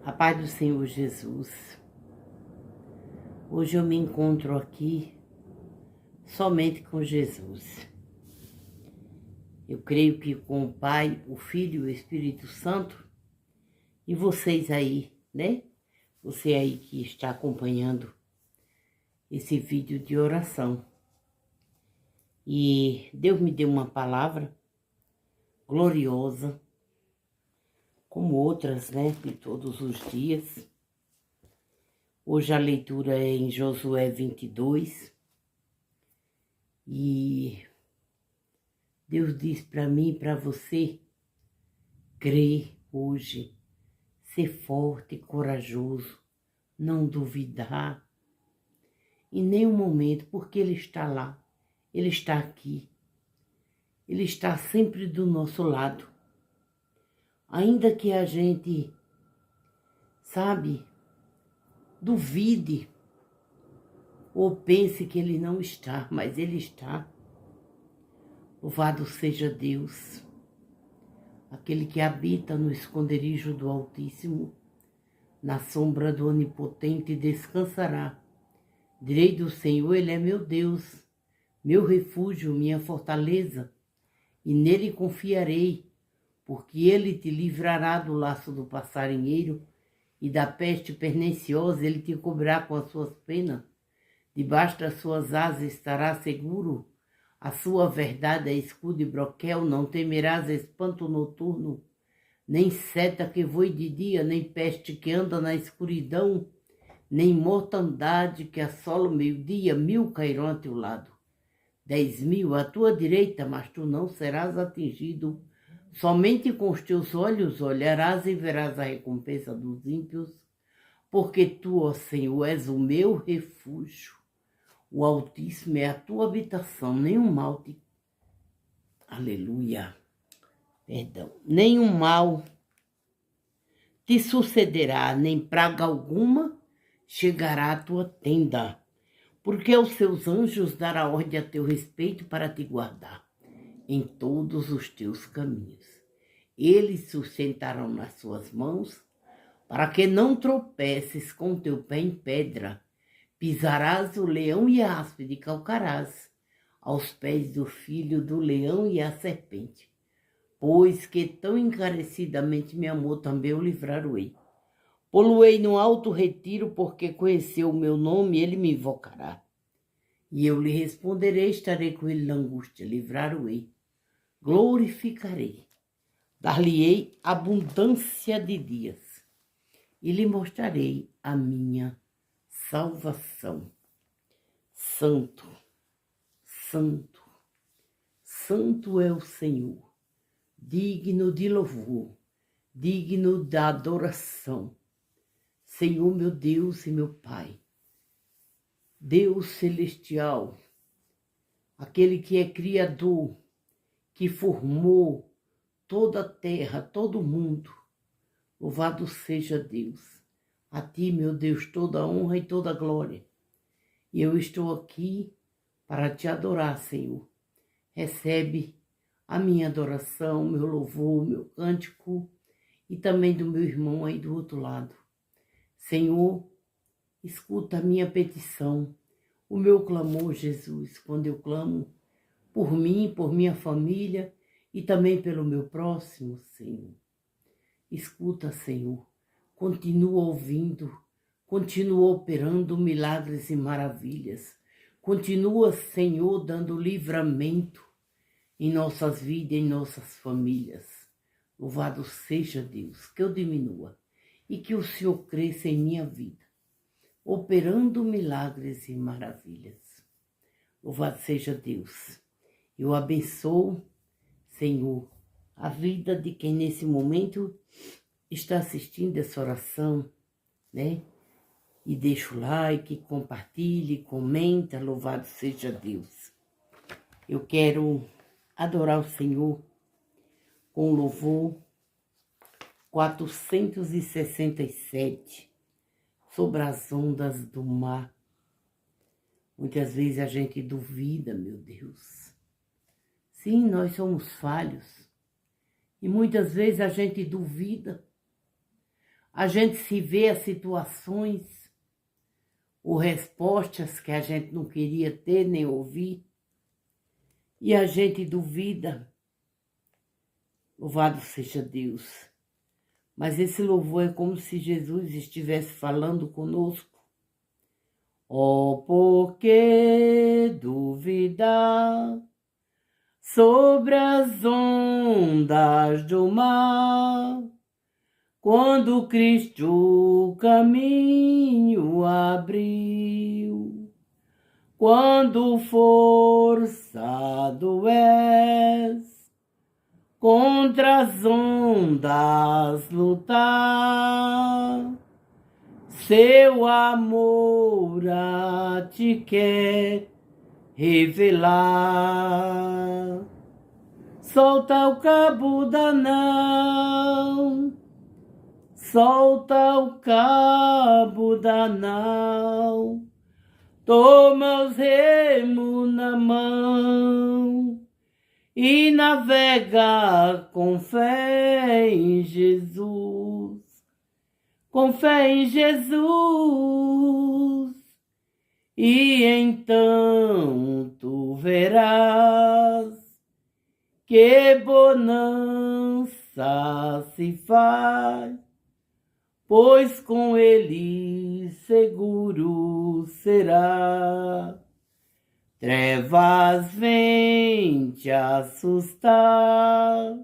A paz do Senhor Jesus. Hoje eu me encontro aqui somente com Jesus. Eu creio que com o Pai, o Filho e o Espírito Santo, e vocês aí, né? Você aí que está acompanhando esse vídeo de oração. E Deus me deu uma palavra gloriosa, como outras, né? De todos os dias. Hoje a leitura é em Josué 22. E Deus diz para mim e para você, crer hoje, ser forte e corajoso, não duvidar em nenhum momento, porque Ele está lá, Ele está aqui, Ele está sempre do nosso lado. Ainda que a gente, duvide ou pense que Ele não está, mas Ele está. Louvado seja Deus, aquele que habita no esconderijo do Altíssimo, na sombra do Onipotente descansará. Direi do Senhor, Ele é meu Deus, meu refúgio, minha fortaleza, e nele confiarei, porque Ele te livrará do laço do passarinheiro e da peste perniciosa. Ele te cobrirá com as suas penas, debaixo das suas asas estará seguro. A sua verdade é escudo e broquel, não temerás espanto noturno, nem seta que voe de dia, nem peste que anda na escuridão, nem mortandade que assola o meio-dia. 1000 cairão a teu lado, 10.000 à tua direita, mas tu não serás atingido. Somente com os teus olhos olharás e verás a recompensa dos ímpios, porque tu, ó Senhor, és o meu refúgio. O Altíssimo é a tua habitação, nenhum mal te... Aleluia. Perdão. Nenhum mal te sucederá, nem praga alguma chegará à tua tenda, porque aos seus anjos dará ordem a teu respeito para te guardar em todos os teus caminhos. Eles sustentarão nas suas mãos, para que não tropeces com teu pé em pedra. Pisarás o leão e a áspide calcarás aos pés do filho do leão e a serpente. Pois que tão encarecidamente me amou, também o livrar-o-ei. Pô-lo-ei no alto retiro, porque conheceu o meu nome, ele me invocará. E eu lhe responderei, estarei com ele na angústia, livrar-o-ei. Glorificarei, dar-lhe-ei abundância de dias, e lhe mostrarei a minha salvação. Santo, santo, santo é o Senhor, digno de louvor, digno da adoração. Senhor, meu Deus e meu Pai, Deus celestial, aquele que é Criador, que formou toda a terra, todo o mundo. Louvado seja Deus. A ti, meu Deus, toda a honra e toda a glória. E eu estou aqui para te adorar, Senhor. Recebe a minha adoração, meu louvor, meu cântico e também do meu irmão aí do outro lado. Senhor, escuta a minha petição, o meu clamor, Jesus, quando eu clamo por mim, por minha família e também pelo meu próximo, Senhor. Escuta, Senhor, continua ouvindo, continua operando milagres e maravilhas. Continua, Senhor, dando livramento em nossas vidas, em nossas famílias. Louvado seja Deus, que eu diminua e que o Senhor cresça em minha vida, operando milagres e maravilhas. Louvado seja Deus. Eu abençoo, Senhor, a vida de quem nesse momento está assistindo essa oração, né? E deixa o like, compartilhe, comenta, louvado seja Deus. Eu quero adorar o Senhor com o louvor 467, sobre as ondas do mar. Muitas vezes a gente duvida, meu Deus. Sim, nós somos falhos. E muitas vezes a gente duvida. a gente se vê a situações ou respostas que a gente não queria ter nem ouvir, e a gente duvida. Louvado seja Deus. Mas esse louvor é como se Jesus estivesse falando conosco. Oh, por que duvidar sobre as ondas do mar, quando Cristo o caminho abriu? Quando forçado és contra as ondas lutar, seu amor a ti quer revelar. Solta o cabo da nau, solta o cabo da nau, toma os remos na mão e navega com fé em Jesus. Com fé em Jesus, e então tu verás que bonança se faz, pois com ele seguro será. Trevas vêm te assustar,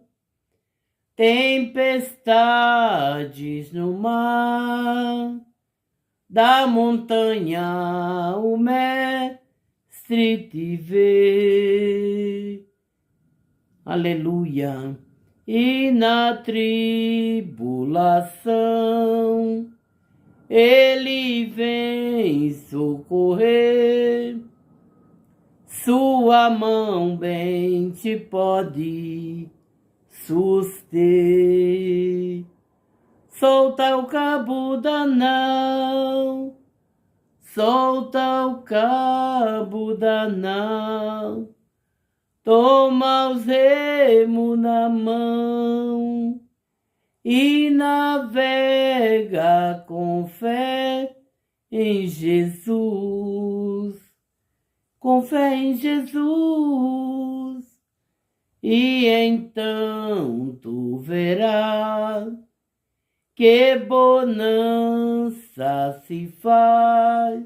tempestades no mar, da montanha o mestre te vê. Aleluia. E na tribulação ele vem socorrer, sua mão bem te pode suster. Solta o cabo da nau, solta o cabo da nau, toma os remos na mão e navega com fé em Jesus. Com fé em Jesus, e então tu verás que bonança se faz,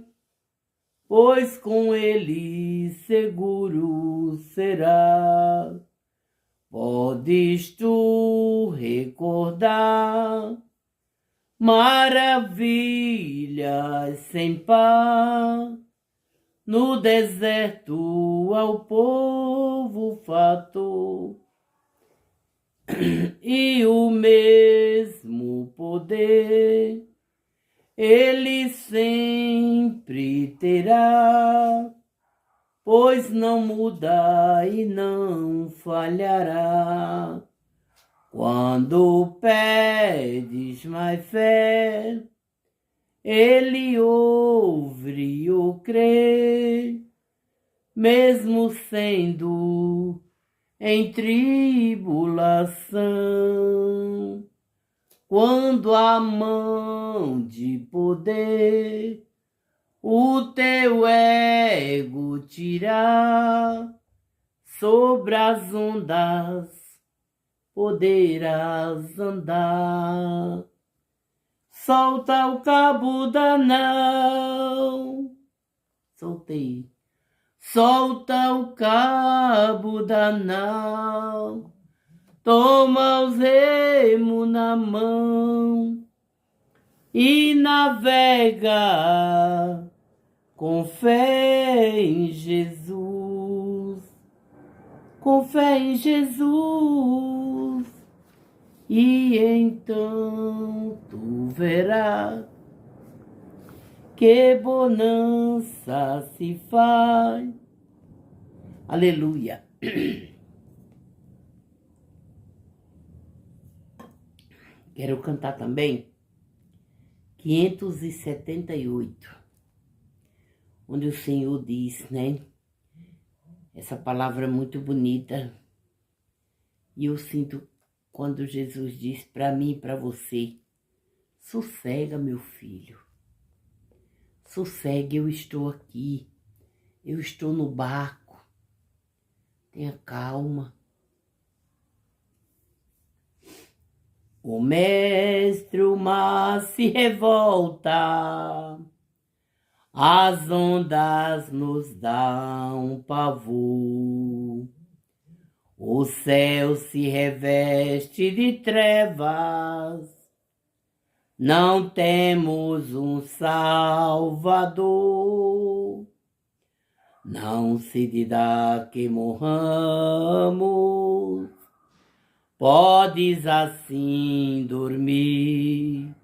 pois com ele seguro será. Podes tu recordar maravilhas sem par, no deserto ao povo fatou, e o mesmo poder ele sempre terá, pois não muda e não falhará. Quando pedes mais fé, ele ouve o crer, mesmo sendo em tribulação. Quando a mão de poder o teu ego tirar, sobre as ondas poderás andar. Solta o cabo da nau, soltei. Solta o cabo da nau, toma os remos na mão e navega com fé em Jesus. Com fé em Jesus, e então tu verás que bonança se faz. Aleluia. Quero cantar também 578, onde o Senhor diz, né? Essa palavra é muito bonita, e eu sinto quando Jesus diz para mim e para você: Sossega, meu filho. Sossegue, eu estou aqui. Eu estou no barco. Tenha calma. O mestre, o mar se revolta. As ondas nos dão pavor. O céu se reveste de trevas. Não temos um Salvador. Não se dá que morramos. Podes assim dormir.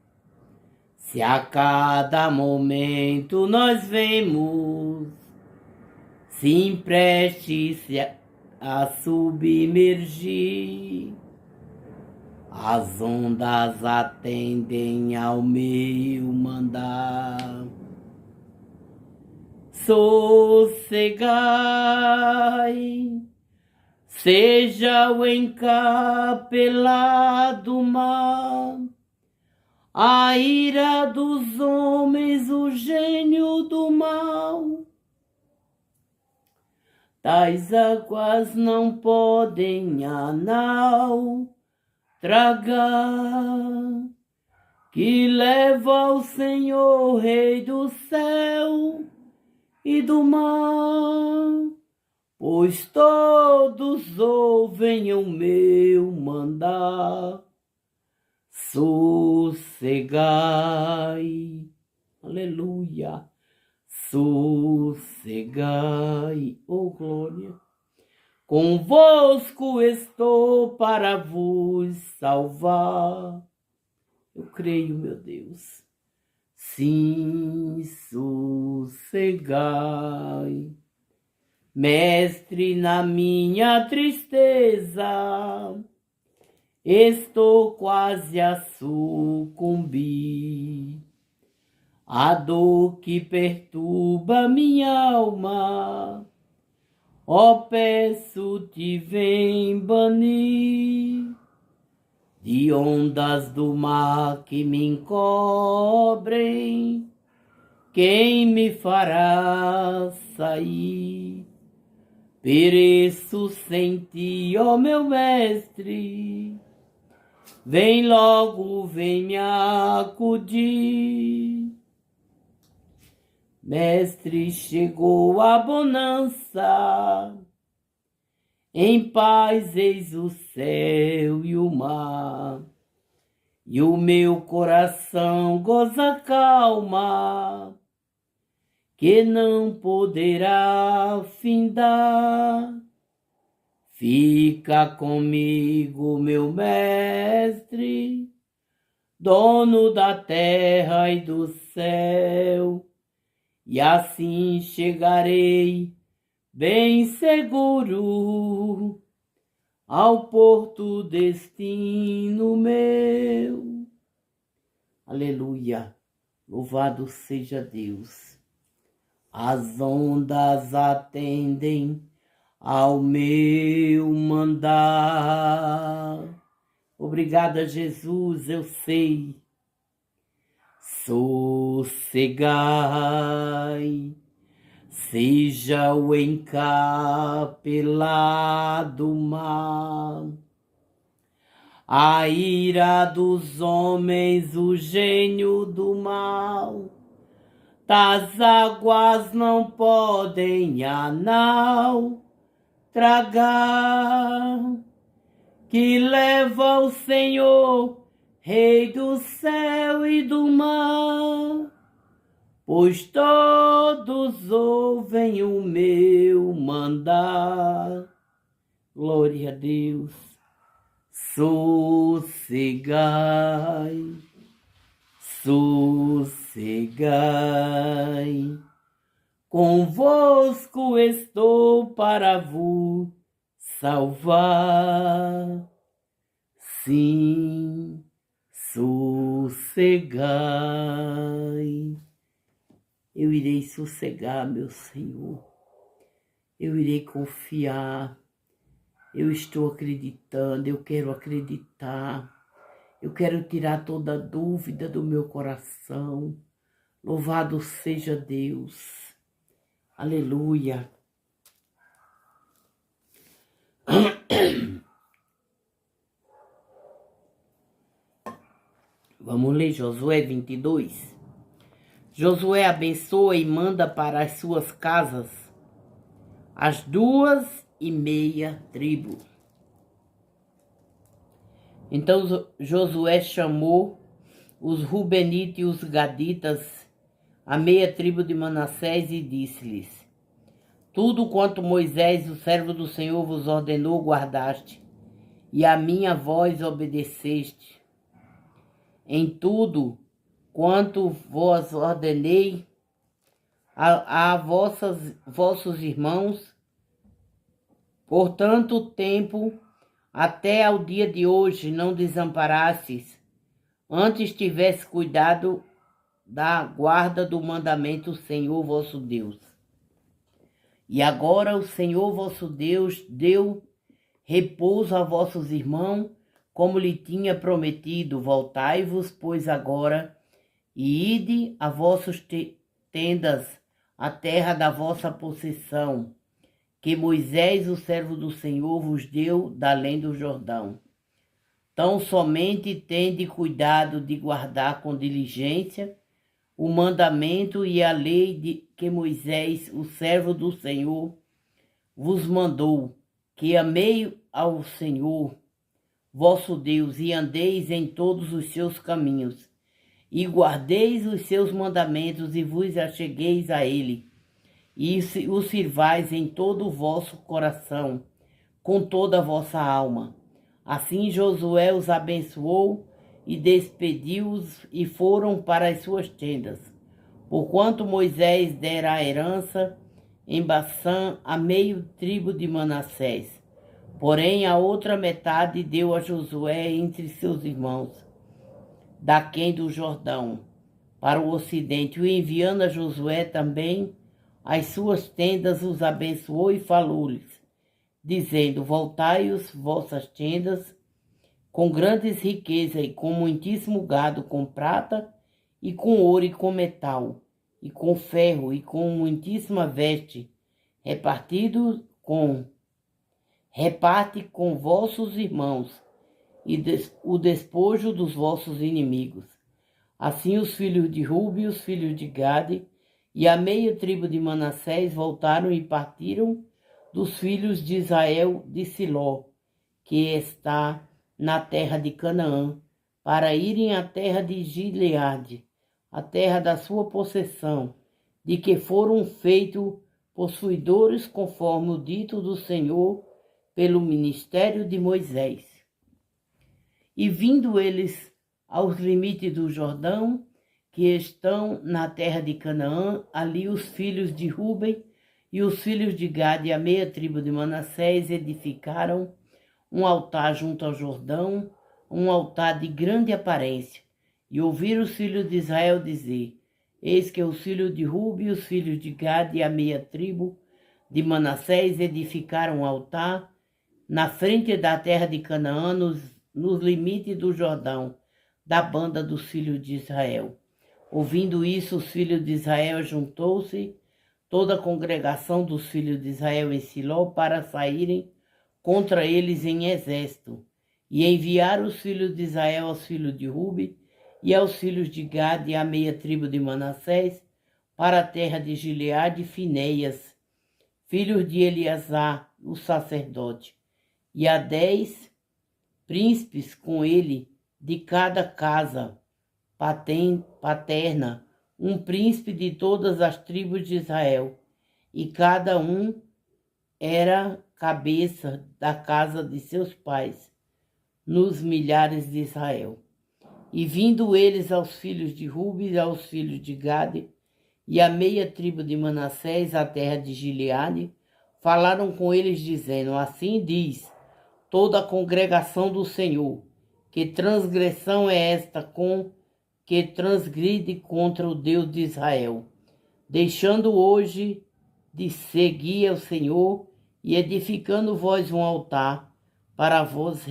Se a cada momento nós vemos, se empreste-se a submergir. As ondas atendem ao meu mandar. Sossegai, seja o encapelado mar, a ira dos homens, o gênio do mal. Tais águas não podem a nau tragar, que leva o Senhor, Rei do céu e do mar, pois todos ouvem o meu mandar. Sossegai, aleluia, sossegai, oh glória. Convosco estou para vos salvar. Eu creio, meu Deus. Sim, sossegai. Mestre, na minha tristeza, estou quase a sucumbir. A dor que perturba minha alma, ó, peço-te, vem banir. De ondas do mar que me encobrem, quem me fará sair? Pereço sem ti, ó meu mestre, vem logo, vem me acudir. Mestre, chegou a bonança, em paz eis o céu e o mar, e o meu coração goza calma, que não poderá findar. Fica comigo, meu mestre, dono da terra e do céu, e assim chegarei bem seguro ao porto destino meu. Aleluia, louvado seja Deus. As ondas atendem ao meu mandar. Obrigada, Jesus, eu sei. Sossegai, seja o encapelado mar, a ira dos homens, o gênio do mal. Das águas não podem a nau tragar, que leva o Senhor, Rei do céu e do mar, pois todos ouvem o meu mandar. Glória a Deus. Sossegai, sossegai, convosco estou para vos salvar. Sim, sossegai. Eu irei sossegar, meu Senhor. Eu irei confiar. Eu estou acreditando, eu quero acreditar. Eu quero tirar toda dúvida do meu coração. Louvado seja Deus. Aleluia. Vamos ler Josué 22. Josué abençoa e manda para as suas casas as 2,5 tribos. Então Josué chamou os Rubenitas e os Gaditas, a meia tribo de Manassés, e disse-lhes: tudo quanto Moisés, o servo do Senhor, vos ordenou, guardaste, e a minha voz obedeceste. Em tudo quanto vos ordenei a vossos irmãos, por tanto tempo, até ao dia de hoje, não desamparastes, antes tivesse cuidado da guarda do mandamento do Senhor vosso Deus. E agora o Senhor vosso Deus deu repouso a vossos irmãos, como lhe tinha prometido. Voltai-vos, pois, agora, e ide a vossas tendas, a terra da vossa possessão, que Moisés, o servo do Senhor, vos deu da além do Jordão. Tão somente tende cuidado de guardar com diligência o mandamento e a lei que Moisés, o servo do Senhor, vos mandou, que amei ao Senhor, vosso Deus, e andeis em todos os seus caminhos, e guardeis os seus mandamentos, e vos achegueis a ele, e o sirvais em todo o vosso coração, com toda a vossa alma. Assim Josué os abençoou e despediu-os, e foram para as suas tendas, porquanto Moisés dera a herança em Baçã a meio tribo de Manassés. Porém, a outra metade deu a Josué entre seus irmãos, daquém do Jordão, para o ocidente. O enviando a Josué também as suas tendas, os abençoou e falou-lhes, dizendo: voltai-os vossas tendas com grandes riquezas e com muitíssimo gado, com prata e com ouro e com metal, e com ferro e com muitíssima veste, reparte com vossos irmãos, e o despojo dos vossos inimigos. Assim os filhos de Rubi, os filhos de Gade, e a meia tribo de Manassés voltaram e partiram dos filhos de Israel de Siló, que está na terra de Canaã, para irem à terra de Gileade, a terra da sua possessão, de que foram feitos possuidores conforme o dito do Senhor pelo ministério de Moisés. E vindo eles aos limites do Jordão, que estão na terra de Canaã, ali os filhos de Ruben e os filhos de Gade e a meia tribo de Manassés edificaram um altar junto ao Jordão, um altar de grande aparência. E ouviram os filhos de Israel dizer: eis que os filhos de Ruben e os filhos de Gade e a meia tribo de Manassés edificaram um altar na frente da terra de Canaã, nos limites do Jordão, da banda dos filhos de Israel. Ouvindo isso, os filhos de Israel juntou-se, toda a congregação dos filhos de Israel em Siló, para saírem contra eles em exército, e enviaram os filhos de Israel aos filhos de Ruben e aos filhos de Gade e à meia tribo de Manassés, para a terra de Gileade, Finéias, filhos de Eleazar, o sacerdote, e a 10 príncipes com ele, de cada casa paterna, um príncipe de todas as tribos de Israel, e cada um era cabeça da casa de seus pais, nos milhares de Israel. E vindo eles aos filhos de Ruben e aos filhos de Gade, e a meia tribo de Manassés, a terra de Gileade, falaram com eles, dizendo: assim diz toda a congregação do Senhor, que transgressão é esta com que transgride contra o Deus de Israel, deixando hoje de seguir ao Senhor e edificando vós um altar para vos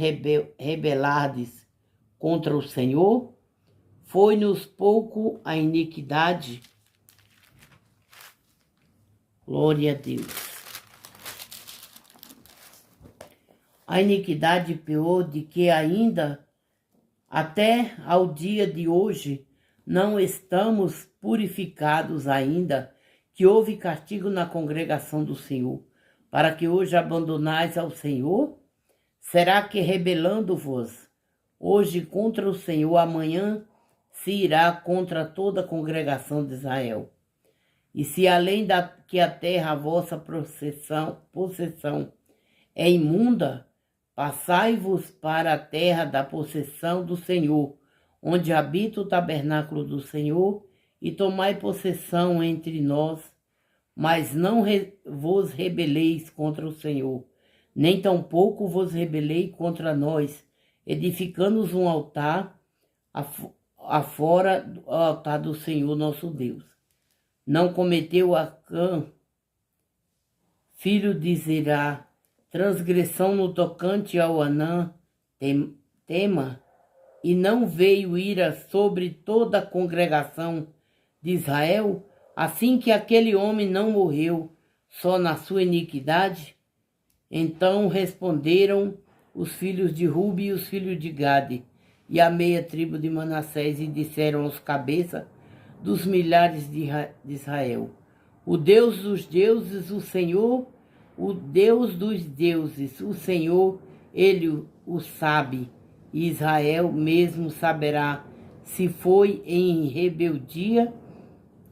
rebelardes contra o Senhor? Foi-nos pouco a iniquidade? Glória a Deus. A iniquidade pior de que ainda, até ao dia de hoje, não estamos purificados ainda, que houve castigo na congregação do Senhor, para que hoje abandonais ao Senhor? Será que rebelando-vos hoje contra o Senhor, amanhã se irá contra toda a congregação de Israel? E se além da que a terra, a vossa possessão é imunda, passai-vos para a terra da possessão do Senhor, onde habita o tabernáculo do Senhor, e tomai possessão entre nós, mas não vos rebeleis contra o Senhor, nem tampouco vos rebelei contra nós, edificando-nos um altar afora do altar do Senhor nosso Deus. Não cometeu Acã, filho de Zerá, transgressão no tocante ao Anã, Tema, e não veio ira sobre toda a congregação de Israel, assim que aquele homem não morreu só na sua iniquidade? Então responderam os filhos de Rubi e os filhos de Gade, e a meia tribo de Manassés, e disseram aos cabeças dos milhares de Israel: o Deus dos deuses, o Senhor, o Deus dos deuses, o Senhor, ele o sabe, e Israel mesmo saberá se foi em rebeldia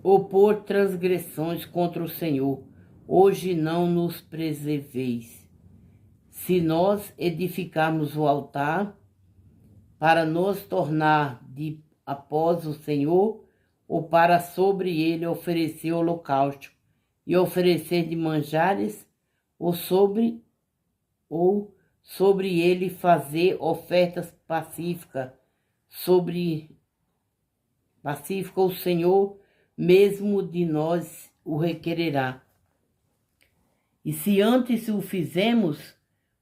ou por transgressões contra o Senhor. Hoje não nos preserveis. Se nós edificarmos o altar para nos tornar de após o Senhor, ou para sobre ele oferecer holocausto e oferecer de manjares, ou sobre ele fazer ofertas pacíficas, o Senhor mesmo de nós o requererá. E se antes o fizemos,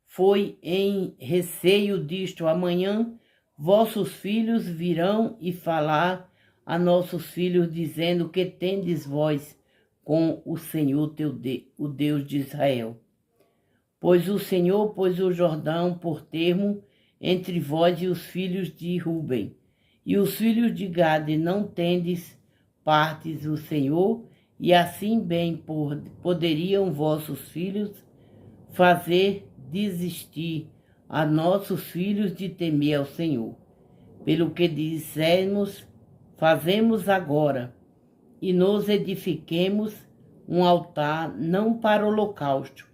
foi em receio disto: amanhã vossos filhos virão e falar a nossos filhos, dizendo: que tendes vós com o Senhor o Deus de Israel? Pois o Senhor pôs o Jordão por termo entre vós e os filhos de Ruben, e os filhos de Gade não tendes partes o Senhor, e assim bem poderiam vossos filhos fazer desistir a nossos filhos de temer ao Senhor. Pelo que dissemos, fazemos agora, e nos edifiquemos um altar não para holocausto,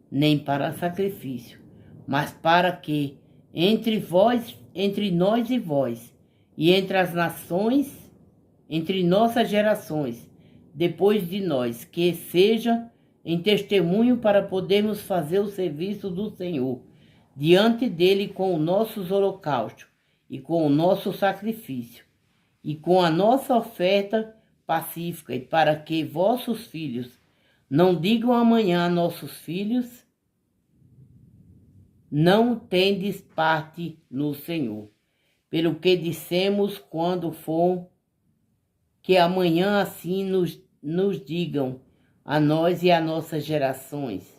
nem para sacrifício, mas para que entre nós e vós, e entre as nações, entre nossas gerações, depois de nós, que seja em testemunho para podermos fazer o serviço do Senhor, diante dele com os nossos holocaustos, e com o nosso sacrifício, e com a nossa oferta pacífica, e para que vossos filhos não digam amanhã a nossos filhos: não tendes parte no Senhor. Pelo que dissemos quando for, que amanhã assim nos digam a nós e a nossas gerações.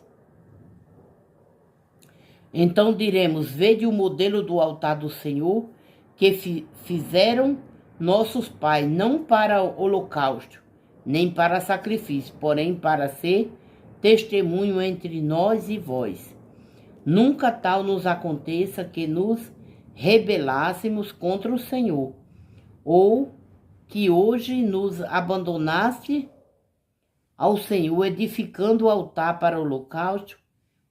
Então diremos: vede o modelo do altar do Senhor, que fizeram nossos pais, não para holocausto, nem para sacrifício, porém para ser testemunho entre nós e vós. Nunca tal nos aconteça que nos rebelássemos contra o Senhor, ou que hoje nos abandonasse ao Senhor, edificando o altar para holocausto,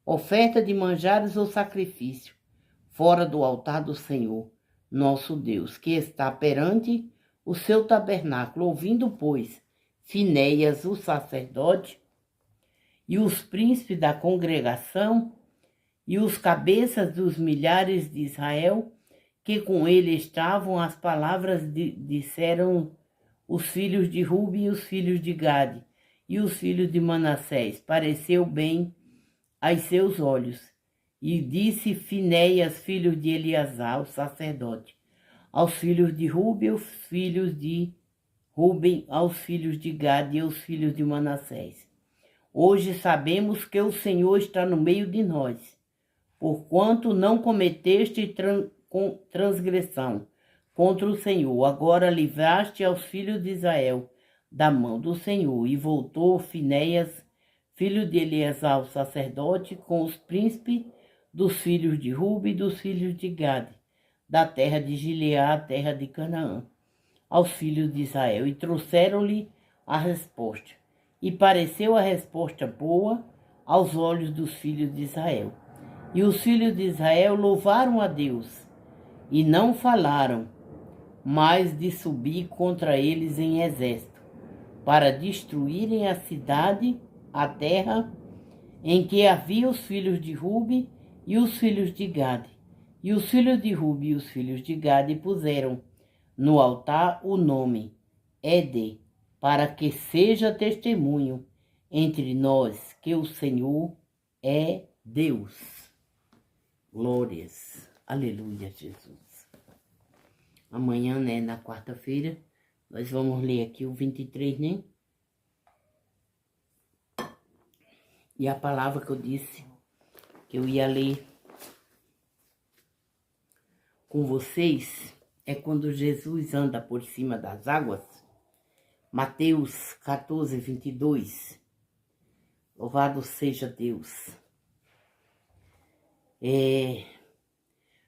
oferta de manjares ou sacrifício, fora do altar do Senhor, nosso Deus, que está perante o seu tabernáculo. Ouvindo, pois, Finéias, o sacerdote, e os príncipes da congregação, e os cabeças dos milhares de Israel, que com ele estavam, as palavras disseram os filhos de Rubi e os filhos de Gade, e os filhos de Manassés. Pareceu bem aos seus olhos. E disse Finéias, filho de Eleazar, o sacerdote: aos filhos de Ruben, aos filhos de Ruben, aos filhos de Gade e aos filhos de Manassés. Hoje sabemos que o Senhor está no meio de nós, porquanto não cometeste transgressão contra o Senhor. Agora livraste aos filhos de Israel da mão do Senhor. E voltou Finéias, filho de Eleazar, o sacerdote, com os príncipes dos filhos de Ruben e dos filhos de Gade, da terra de Gileade, terra de Canaã, aos filhos de Israel, e trouxeram-lhe a resposta. E pareceu a resposta boa aos olhos dos filhos de Israel. E os filhos de Israel louvaram a Deus, e não falaram mais de subir contra eles em exército, para destruírem a cidade, a terra em que havia os filhos de Ruben e os filhos de Gade. E os filhos de Ruben e os filhos de Gade puseram no altar o nome Ede, para que seja testemunho entre nós que o Senhor é Deus. Glórias. Aleluia, Jesus. Amanhã, né, na quarta-feira, nós vamos ler aqui o 23, né? E a palavra que eu disse que eu ia ler com vocês é quando Jesus anda por cima das águas. Mateus 14, 22. Louvado seja Deus.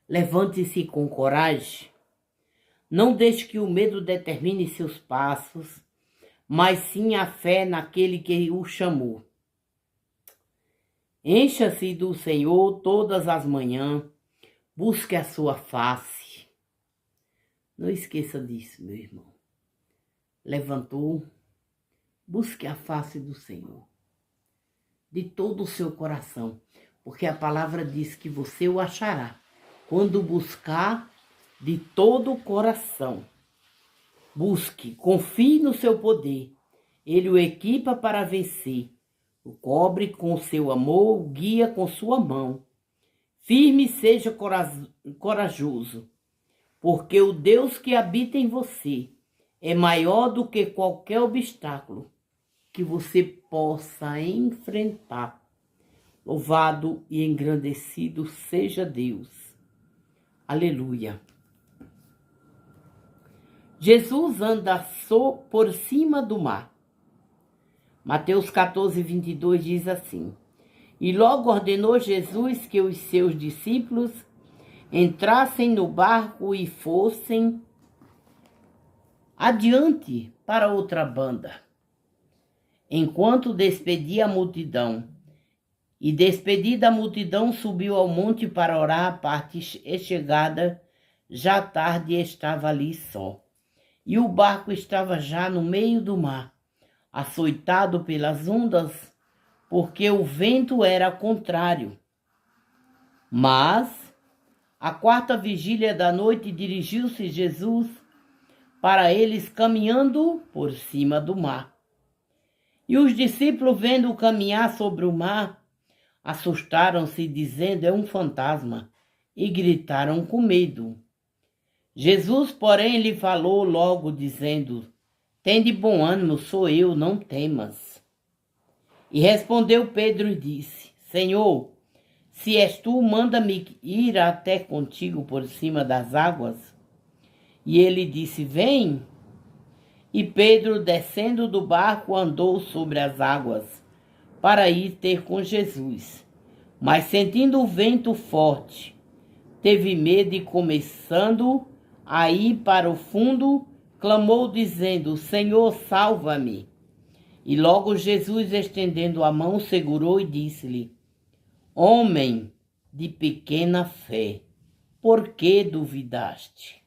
Levante-se com coragem. Não deixe que o medo determine seus passos, mas sim a fé naquele que o chamou. Encha-se do Senhor todas as manhãs. Busque a sua face. Não esqueça disso, meu irmão. Levantou, busque a face do Senhor, de todo o seu coração, porque a palavra diz que você o achará, quando buscar de todo o coração. Busque, confie no seu poder, ele o equipa para vencer, o cobre com seu amor, o guia com sua mão. Firme seja corajoso, porque o Deus que habita em você é maior do que qualquer obstáculo que você possa enfrentar. Louvado e engrandecido seja Deus. Aleluia. Jesus anda por cima do mar. Mateus 14, 22 diz assim: E logo ordenou Jesus que os seus discípulos entrassem no barco e fossem adiante para outra banda, enquanto despedia a multidão. E despedida a multidão, subiu ao monte para orar. A parte chegada, já tarde, estava ali só. E o barco estava já no meio do mar, açoitado pelas ondas, porque o vento era contrário. Mas, à quarta vigília da noite, dirigiu-se Jesus para eles caminhando por cima do mar. E os discípulos, vendo-o caminhar sobre o mar, assustaram-se, dizendo: é um fantasma, e gritaram com medo. Jesus, porém, lhe falou logo, dizendo: tende bom ânimo, sou eu, não temas. E respondeu Pedro e disse: Senhor, se és tu, manda-me ir até contigo por cima das águas. E ele disse: vem. E Pedro, descendo do barco, andou sobre as águas para ir ter com Jesus. Mas sentindo o vento forte, teve medo e, começando a ir para o fundo, clamou dizendo: Senhor, salva-me. E logo Jesus, estendendo a mão, segurou e disse-lhe: homem de pequena fé, por que duvidaste?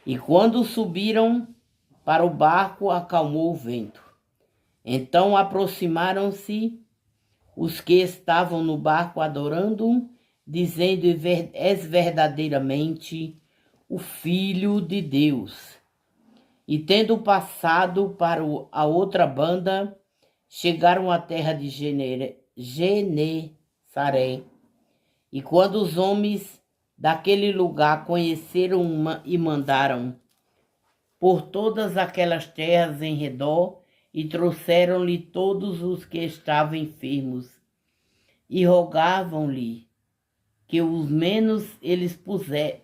E quando subiram para o barco, acalmou o vento. Então aproximaram-se os que estavam no barco, adorando, dizendo: és verdadeiramente o Filho de Deus. E tendo passado para a outra banda, chegaram à terra de Genesaré. E quando os homens daquele lugar conheceram e mandaram por todas aquelas terras em redor e trouxeram-lhe todos os que estavam enfermos e rogavam-lhe que os menos eles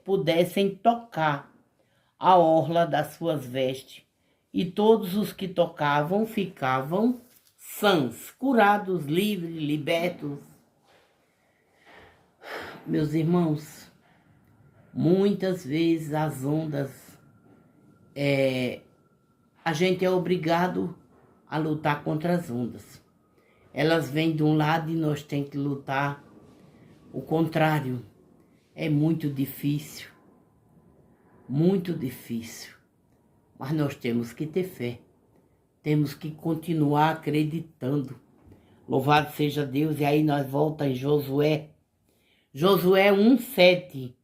pudessem tocar a orla das suas vestes. E todos os que tocavam ficavam sãos, curados, livres, libertos. Meus irmãos, muitas vezes as ondas, a gente é obrigado a lutar contra as ondas. Elas vêm de um lado e nós temos que lutar o contrário. É muito difícil, mas nós temos que ter fé. Temos que continuar acreditando. Louvado seja Deus. E aí nós voltamos em Josué. Josué 1:7.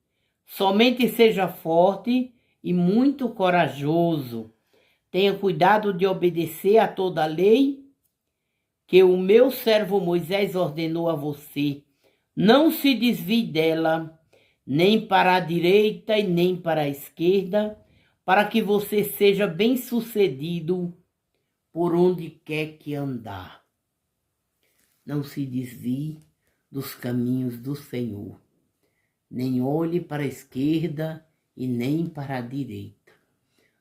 Somente seja forte e muito corajoso. Tenha cuidado de obedecer a toda a lei que o meu servo Moisés ordenou a você. Não se desvie dela, nem para a direita e nem para a esquerda, para que você seja bem-sucedido por onde quer que andar. Não se desvie dos caminhos do Senhor, nem olhe para a esquerda e nem para a direita.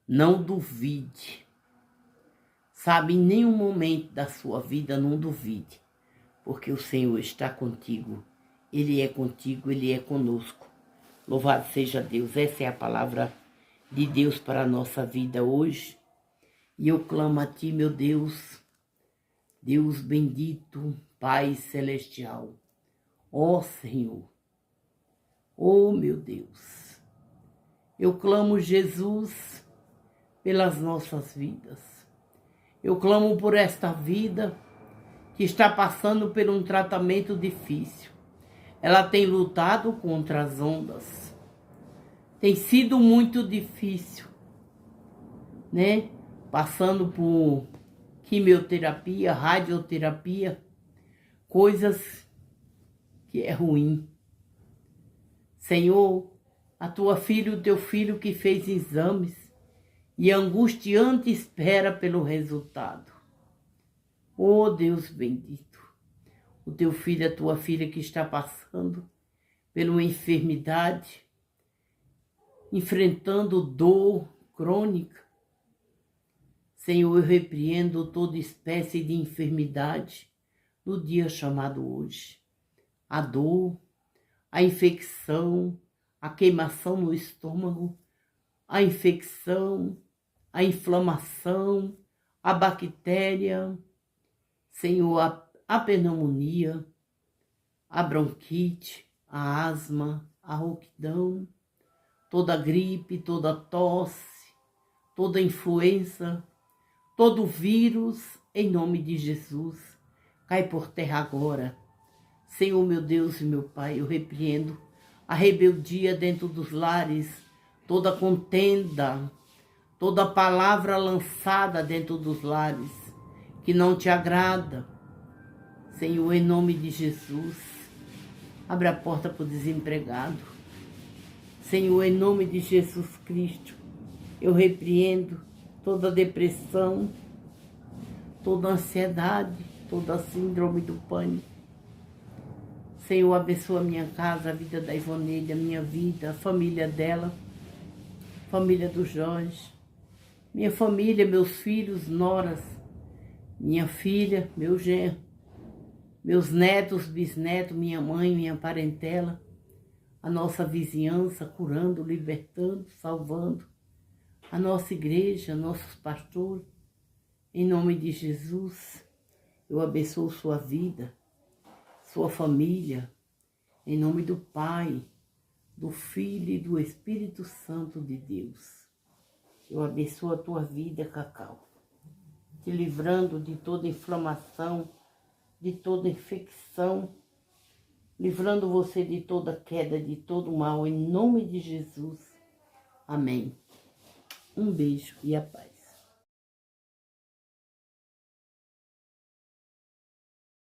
Não duvide. Sabe, em nenhum momento da sua vida não duvide, porque o Senhor está contigo. Ele é contigo, Ele é conosco. Louvado seja Deus. Essa é a palavra de Deus para a nossa vida hoje. E eu clamo a Ti, meu Deus, Deus bendito, Pai celestial. Ó Senhor, ó meu Deus, eu clamo, Jesus, pelas nossas vidas. Eu clamo por esta vida que está passando por um tratamento difícil. Ela tem lutado contra as ondas. Tem sido muito difícil, né? Passando por quimioterapia, radioterapia, coisas que é ruim. Senhor, a tua filha, o teu filho que fez exames e angustiante espera pelo resultado. Oh Deus bendito, o teu filho, a tua filha que está passando por uma enfermidade, enfrentando dor crônica. Senhor, eu repreendo toda espécie de enfermidade no dia chamado hoje. A dor, a infecção, a queimação no estômago, a infecção, a inflamação, a bactéria, Senhor, a pneumonia, a bronquite, a asma, a rouquidão, toda gripe, toda tosse, toda influenza, todo vírus, em nome de Jesus, cai por terra agora. Senhor, meu Deus e meu Pai, eu repreendo a rebeldia dentro dos lares, toda contenda, toda palavra lançada dentro dos lares, que não te agrada. Senhor, em nome de Jesus, abre a porta para o desempregado. Senhor, em nome de Jesus Cristo, eu repreendo toda depressão, toda ansiedade, toda síndrome do pânico. Senhor, abençoa a minha casa, a vida da Ivoneide, a minha vida, a família dela, a família do Jorge, minha família, meus filhos, noras, minha filha, meu genro, meus netos, bisnetos, minha mãe, minha parentela, a nossa vizinhança, curando, libertando, salvando, a nossa igreja, nossos pastores. Em nome de Jesus, eu abençoo sua vida, sua família, em nome do Pai, do Filho e do Espírito Santo de Deus. Eu abençoo a tua vida, Cacau, te livrando de toda inflamação, de toda infecção, livrando você de toda queda, de todo mal, em nome de Jesus. Amém. Um beijo e a paz.